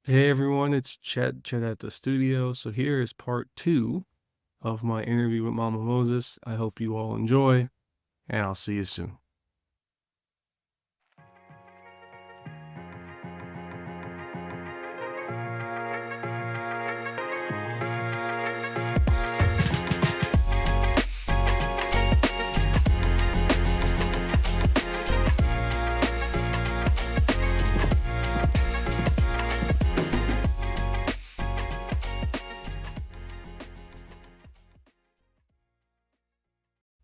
Hey everyone, it's Chet at the studio. So here is part two of my interview with Mama Moses. I hope you all enjoy, and I'll see you soon.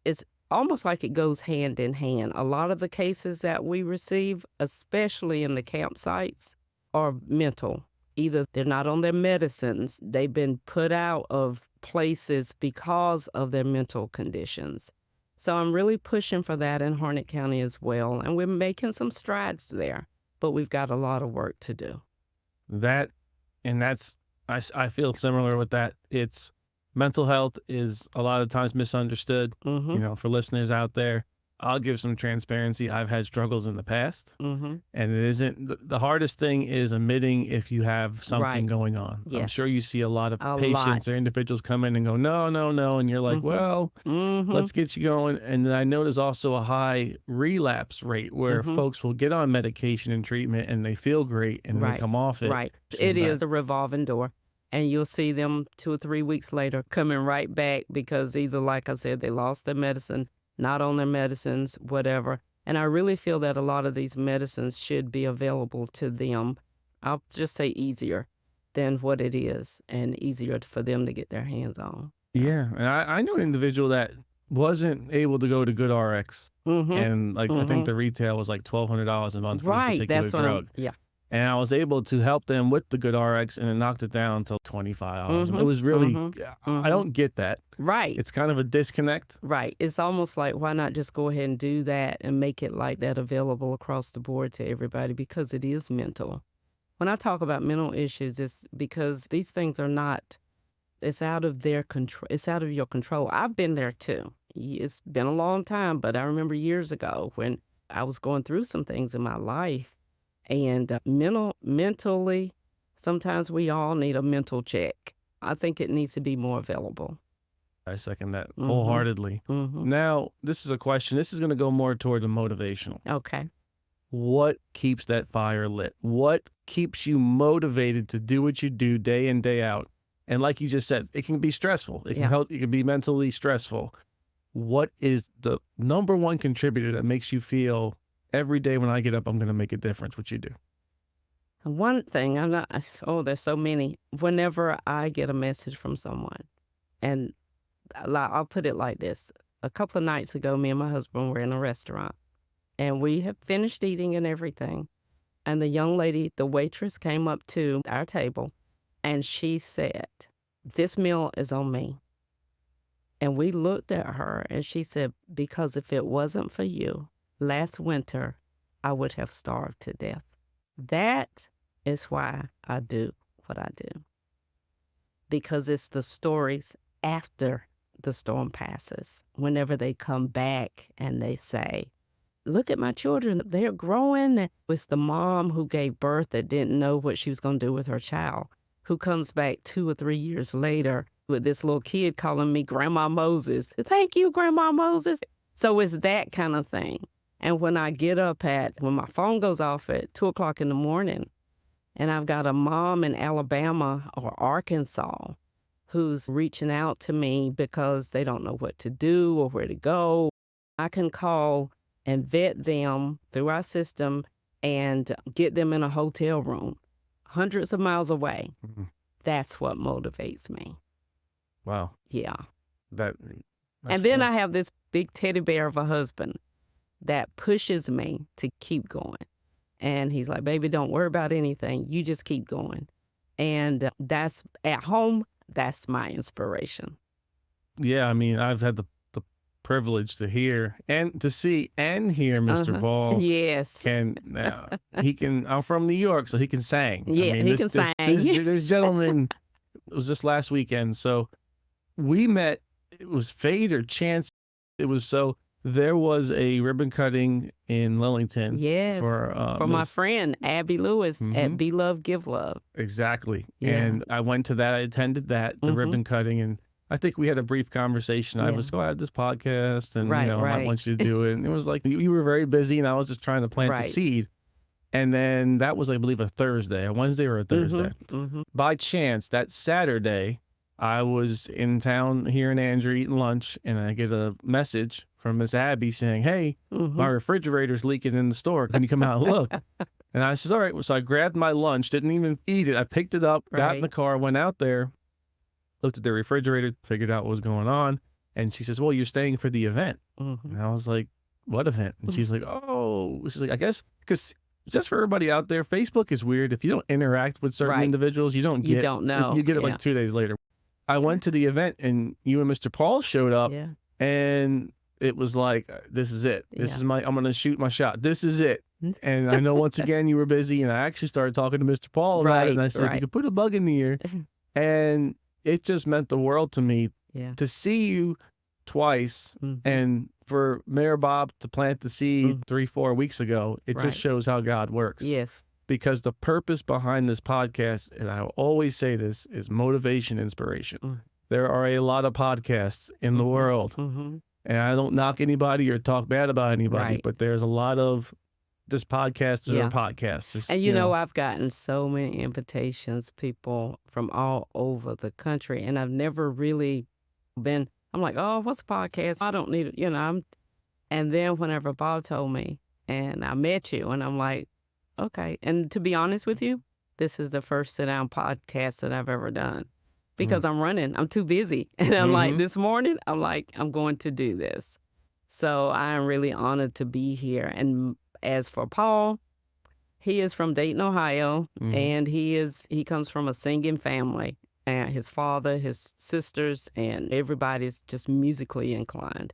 It's almost like it goes hand in hand. A lot of the cases that we receive, especially in the campsites, are mental. Either they're not on their medicines, they've been put out of places because of their mental conditions. So I'm really pushing for that in Harnett County as well, and we're making some strides there, but we've got a lot of work to do. That, and I feel similar with that. It's mental health is a lot of times misunderstood. Mm-hmm. For listeners out there, I'll give some transparency. I've had struggles in the past, Mm-hmm. and it isn't the hardest thing is admitting if you have something Right. going on. I'm sure Yes. you see a lot of A patients or lot. individuals come in and go, no, no, no. And you're like, Mm-hmm. well, Mm-hmm. let's get you going. And then I know there's also a high relapse rate where Mm-hmm. folks will get on medication and treatment and they feel great and they Right, come off it. right. And It is a revolving door, and you'll see them 2 or 3 weeks later coming right back because either, like I said, they lost their medicine, not on their medicines, whatever. And I really feel that a lot of these medicines should be available to them. I'll just say easier than what it is, and easier for them to get their hands on. Yeah. And I know an individual that wasn't able to go to Good RX. Mm-hmm. And like, I think Mm-hmm. the retail was like $1,200 a month for this Right, particular that's what drug. yeah. And I was able to help them with the Good RX and it knocked it down to $25. It Mm-hmm. was really, Mm-hmm. I Mm-hmm. don't get that. Right. It's kind of a disconnect. Right. It's almost like, why not just go ahead and do that and make it like that available across the board to everybody because it is mental. When I talk about mental issues, it's because these things are not, it's out of their control. It's out of your control. I've been there too. It's been a long time, but I remember years ago when I was going through some things in my life and mentally, sometimes we all need a mental check. I think it needs to be more available. I second that Mm-hmm. wholeheartedly. Mm-hmm. Now, this is a question. This is going to go more toward the motivational. Okay. What keeps that fire lit? What keeps you motivated to do what you do day in, day out? And like you just said, it can be stressful. It can Yeah. help. It can be mentally stressful. What is the number one contributor that makes you feel every day when I get up, I'm going to make a difference? What you do? One thing, there's so many. Whenever I get a message from someone, and I'll put it like this. A couple of nights ago, me and my husband were in a restaurant, and we had finished eating and everything. And the young lady, the waitress, came up to our table, and she said, "This meal is on me." And we looked at her, and she said, "Because if it wasn't for you, last winter, I would have starved to death." That is why I do what I do. Because it's the stories after the storm passes, whenever they come back and they say, "Look at my children, they're growing." It's the mom who gave birth that didn't know what she was going to do with her child, who comes back 2 or 3 years later with this little kid calling me Grandma Moses. "Thank you, Grandma Moses." So it's that kind of thing. And when I get up when my phone goes off at 2 o'clock in the morning, and I've got a mom in Alabama or Arkansas who's reaching out to me because they don't know what to do or where to go, I can call and vet them through our system and get them in a hotel room hundreds of miles away. Mm-hmm. That's what motivates me. Wow. Yeah. And then I have this big teddy bear of a husband that pushes me to keep going. And he's like, "Baby, don't worry about anything. You just keep going." And that's at home. That's my inspiration. Yeah, I mean, I've had the privilege to hear and to see and hear Mr. Ball. Yes. I'm from New York, so he can sing. Yeah, he can sing. This gentleman, it was just last weekend. So we met, it was fate or chance. It was so There was a ribbon cutting in Lillington Yes, for my Miss. friend Abby Lewis at Mhm. Be Love, Give Love. Exactly. Yeah. And I went to that. I attended that, the ribbon cutting, and I think we had a brief conversation. I Yeah. was, I had this podcast, and Right, I might right. want you to do it. And it was like you were very busy, and I was just trying to plant the Right. seed. And then that was, I believe, a Thursday, a Wednesday or a Thursday. By chance, that Saturday, I was in town here in Andrew eating lunch, and I get a message from Miss Abby saying, "Hey, my refrigerator's leaking in the store. Can you come out and look?" And I said, "All right." So I grabbed my lunch, didn't even eat it. I picked it up, got in the Right. car, went out there, looked at the refrigerator, figured out what was going on. And she says, "Well, you're staying for the event." And I was like, "What event?" And she's like, "Oh," she's like, "I guess, because just for everybody out there, Facebook is weird. If you don't interact with certain Right. individuals, you don't You get, don't know. you get it Yeah. like 2 days later." I went to the event, and you and Mr. Paul showed up, Yeah. and it was like, this is it. This Yeah. is I'm going to shoot my shot. This is it. And I know once again you were busy, and I actually started talking to Mr. Paul about it, and I said, "You could put a bug in the ear." And it just meant the world to me Yeah. to see you twice, Mm-hmm. and for Mayor Bob to plant the seed 3-4 weeks ago. It Right. just shows how God works. Yes. Because the purpose behind this podcast, and I always say this, is motivation, inspiration. There are a lot of podcasts in the world, and I don't knock anybody or talk bad about anybody, Right. but there's a lot of just podcasts that Yeah. are podcasts. Just, And I've gotten so many invitations, people from all over the country, and I've never really been. I'm like, oh, what's a podcast? I don't need it. And then whenever Bob told me, and I met you, and I'm like, okay. And to be honest with you, this is the first sit down podcast that I've ever done because I'm running. I'm too busy, and I'm like, this morning, I'm like, I'm going to do this. So I am really honored to be here. And as for Paul, he is from Dayton, Ohio, and he comes from a singing family. And his father, his sisters, and everybody's just musically inclined.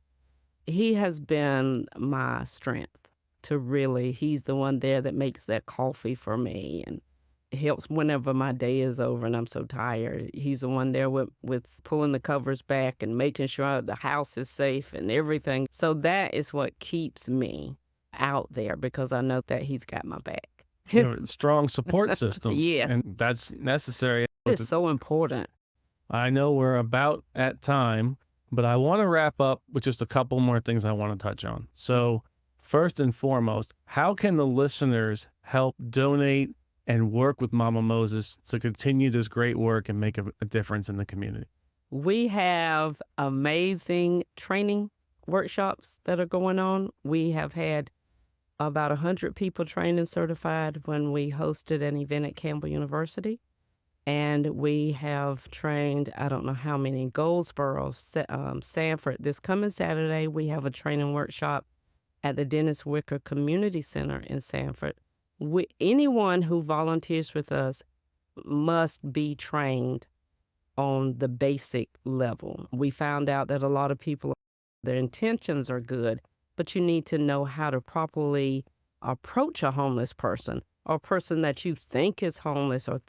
He has been my strength to really, he's the one there that makes that coffee for me and helps whenever my day is over and I'm so tired. He's the one there with pulling the covers back and making sure the house is safe and everything. So that is what keeps me out there because I know that he's got my back. Strong support system. Yes. And that's necessary. It's so important. I know we're about at time, but I want to wrap up with just a couple more things I want to touch on. So first and foremost, how can the listeners help donate and work with Mama Moses to continue this great work and make a difference in the community? We have amazing training workshops that are going on. We have had about 100 people trained and certified when we hosted an event at Campbell University. And we have trained, I don't know how many, Goldsboro, Sanford. This coming Saturday, we have a training workshop at the Dennis Wicker Community Center in Sanford. Anyone who volunteers with us must be trained on the basic level. We found out that a lot of people, their intentions are good, but you need to know how to properly approach a homeless person or a person that you think is homeless or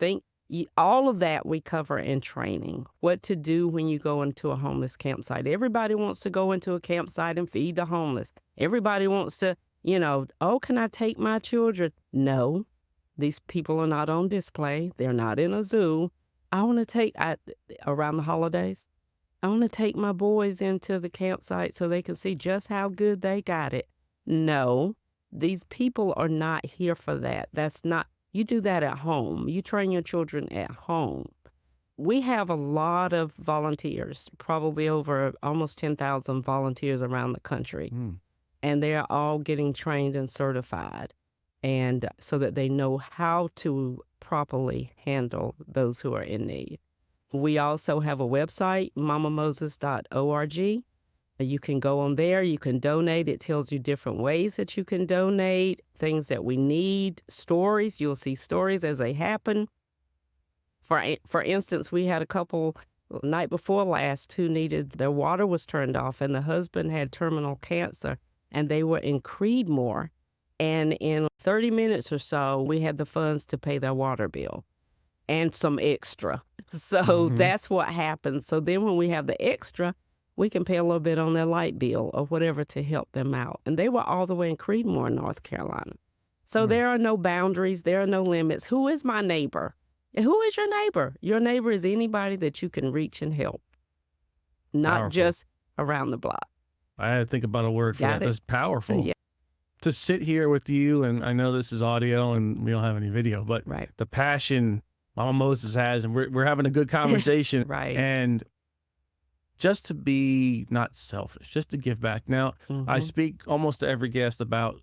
all of that we cover in training. What to do when you go into a homeless campsite. Everybody wants to go into a campsite and feed the homeless. Everybody wants to, oh, can I take my children? No, these people are not on display. They're not in a zoo. I want to take, around the holidays, I want to take my boys into the campsite so they can see just how good they got it. No, these people are not here for that. That's not. You do that at home. You train your children at home. We have a lot of volunteers, probably over almost 10,000 volunteers around the country. And they're all getting trained and certified and so that they know how to properly handle those who are in need. We also have a website, mamamoses.org. You can go on there, you can donate. It tells you different ways that you can donate, things that we need, stories. You'll see stories as they happen. For instance, we had a couple night before last who needed, their water was turned off and the husband had terminal cancer and they were in Creedmoor. And in 30 minutes or so, we had the funds to pay their water bill and some extra. So that's what happens. So then when we have the extra, we can pay a little bit on their light bill or whatever to help them out. And they were all the way in Creedmoor, North Carolina. So there are no boundaries. There are no limits. Who is my neighbor? Who is your neighbor? Your neighbor is anybody that you can reach and help, not Powerful. just around the block. I had to think about a word for that. That's powerful. Yeah. To sit here with you, and I know this is audio and we don't have any video, but the passion Mama Moses has, and we're having a good conversation. And just to be not selfish, just to give back. Now, I speak almost to every guest about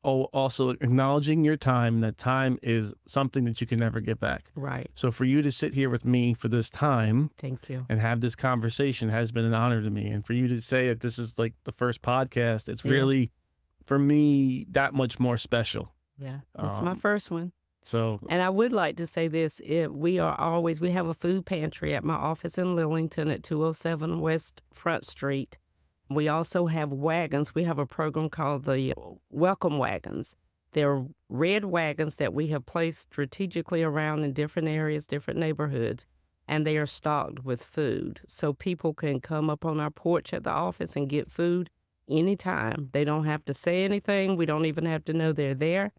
also acknowledging your time, that time is something that you can never get back. So for you to sit here with me for this time, thank you, and have this conversation has been an honor to me. And for you to say that this is like the first podcast, it's really, for me, that much more special. Yeah, it's my first one. So, and I would like to say this: we have a food pantry at my office in Lillington at 207 West Front Street. We also have wagons. We have a program called the Welcome Wagons. They're red wagons that we have placed strategically around in different areas, different neighborhoods, and they are stocked with food. So people can come up on our porch at the office and get food anytime. They don't have to say anything. We don't even have to know they're there.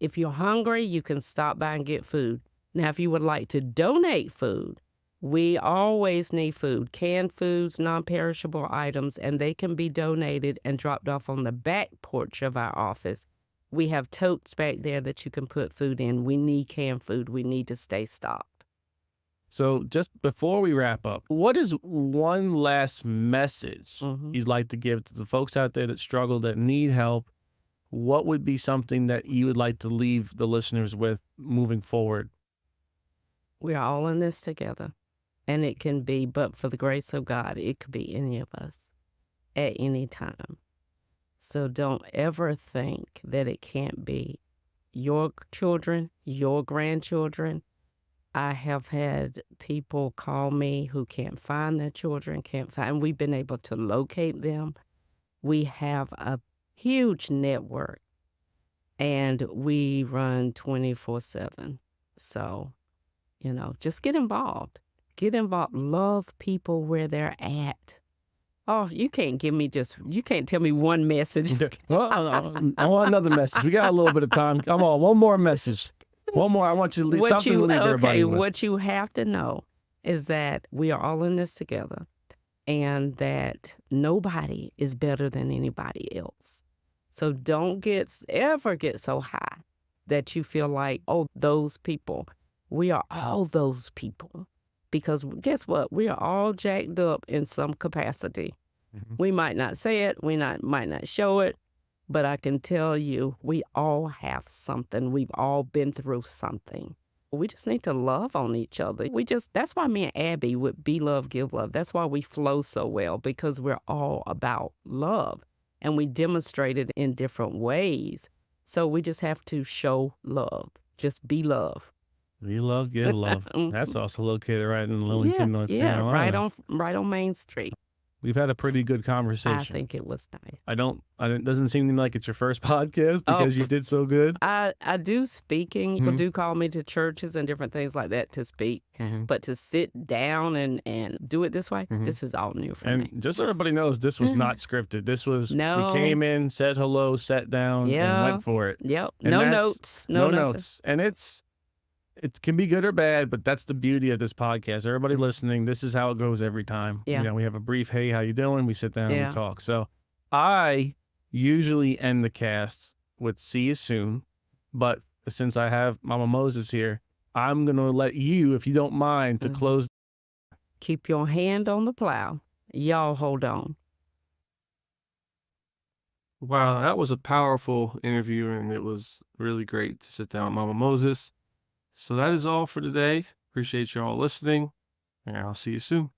If you're hungry, you can stop by and get food. Now, if you would like to donate food, we always need food, canned foods, non-perishable items, and they can be donated and dropped off on the back porch of our office. We have totes back there that you can put food in. We need canned food. We need to stay stocked. So just before we wrap up, what is one last message you'd like to give to the folks out there that struggle, that need help? What would be something that you would like to leave the listeners with moving forward? We're all in this together. And it can be, but for the grace of God, it could be any of us at any time. So don't ever think that it can't be your children, your grandchildren. I have had people call me who can't find their children, and we've been able to locate them. We have a huge network, and we run 24/7. So, just get involved. Get involved. Love people where they're at. Oh, you can't tell me one message. Well, I want another message. We got a little bit of time. Come on, one more message. One more. I want you to leave something to leave everybody with. What you have to know is that we are all in this together, and that nobody is better than anybody else. So don't ever get so high that you feel like, oh, those people. We are all those people. Because guess what? We are all jacked up in some capacity. We might not say it, might not show it, but I can tell you we all have something. We've all been through something. We just need to love on each other. That's why me and Abby would be love, give love. That's why we flow so well, because we're all about love. And we demonstrate it in different ways. So we just have to show love. Just be love. Be love, give love. That's also located right in Lillington, North Carolina. Right on Main Street. We've had a pretty good conversation. I think it was nice. It doesn't seem like it's your first podcast because you did so good. I do speaking. People do call me to churches and different things like that to speak. But to sit down and do it this way, this is all new for me. And just so everybody knows, this was not scripted. This was, we came in, said hello, sat down, and went for it. Yep. And no notes. No notes. And it can be good or bad, but that's the beauty of this podcast. Everybody listening, this is how it goes every time. Yeah. We have a brief, hey, how you doing? We sit down and we talk. So I usually end the cast with see you soon. But since I have Mama Moses here, I'm going to let you, if you don't mind, to close. Keep your hand on the plow. Y'all hold on. Wow, that was a powerful interview, and it was really great to sit down with Mama Moses. So that is all for today. Appreciate you all listening, and I'll see you soon.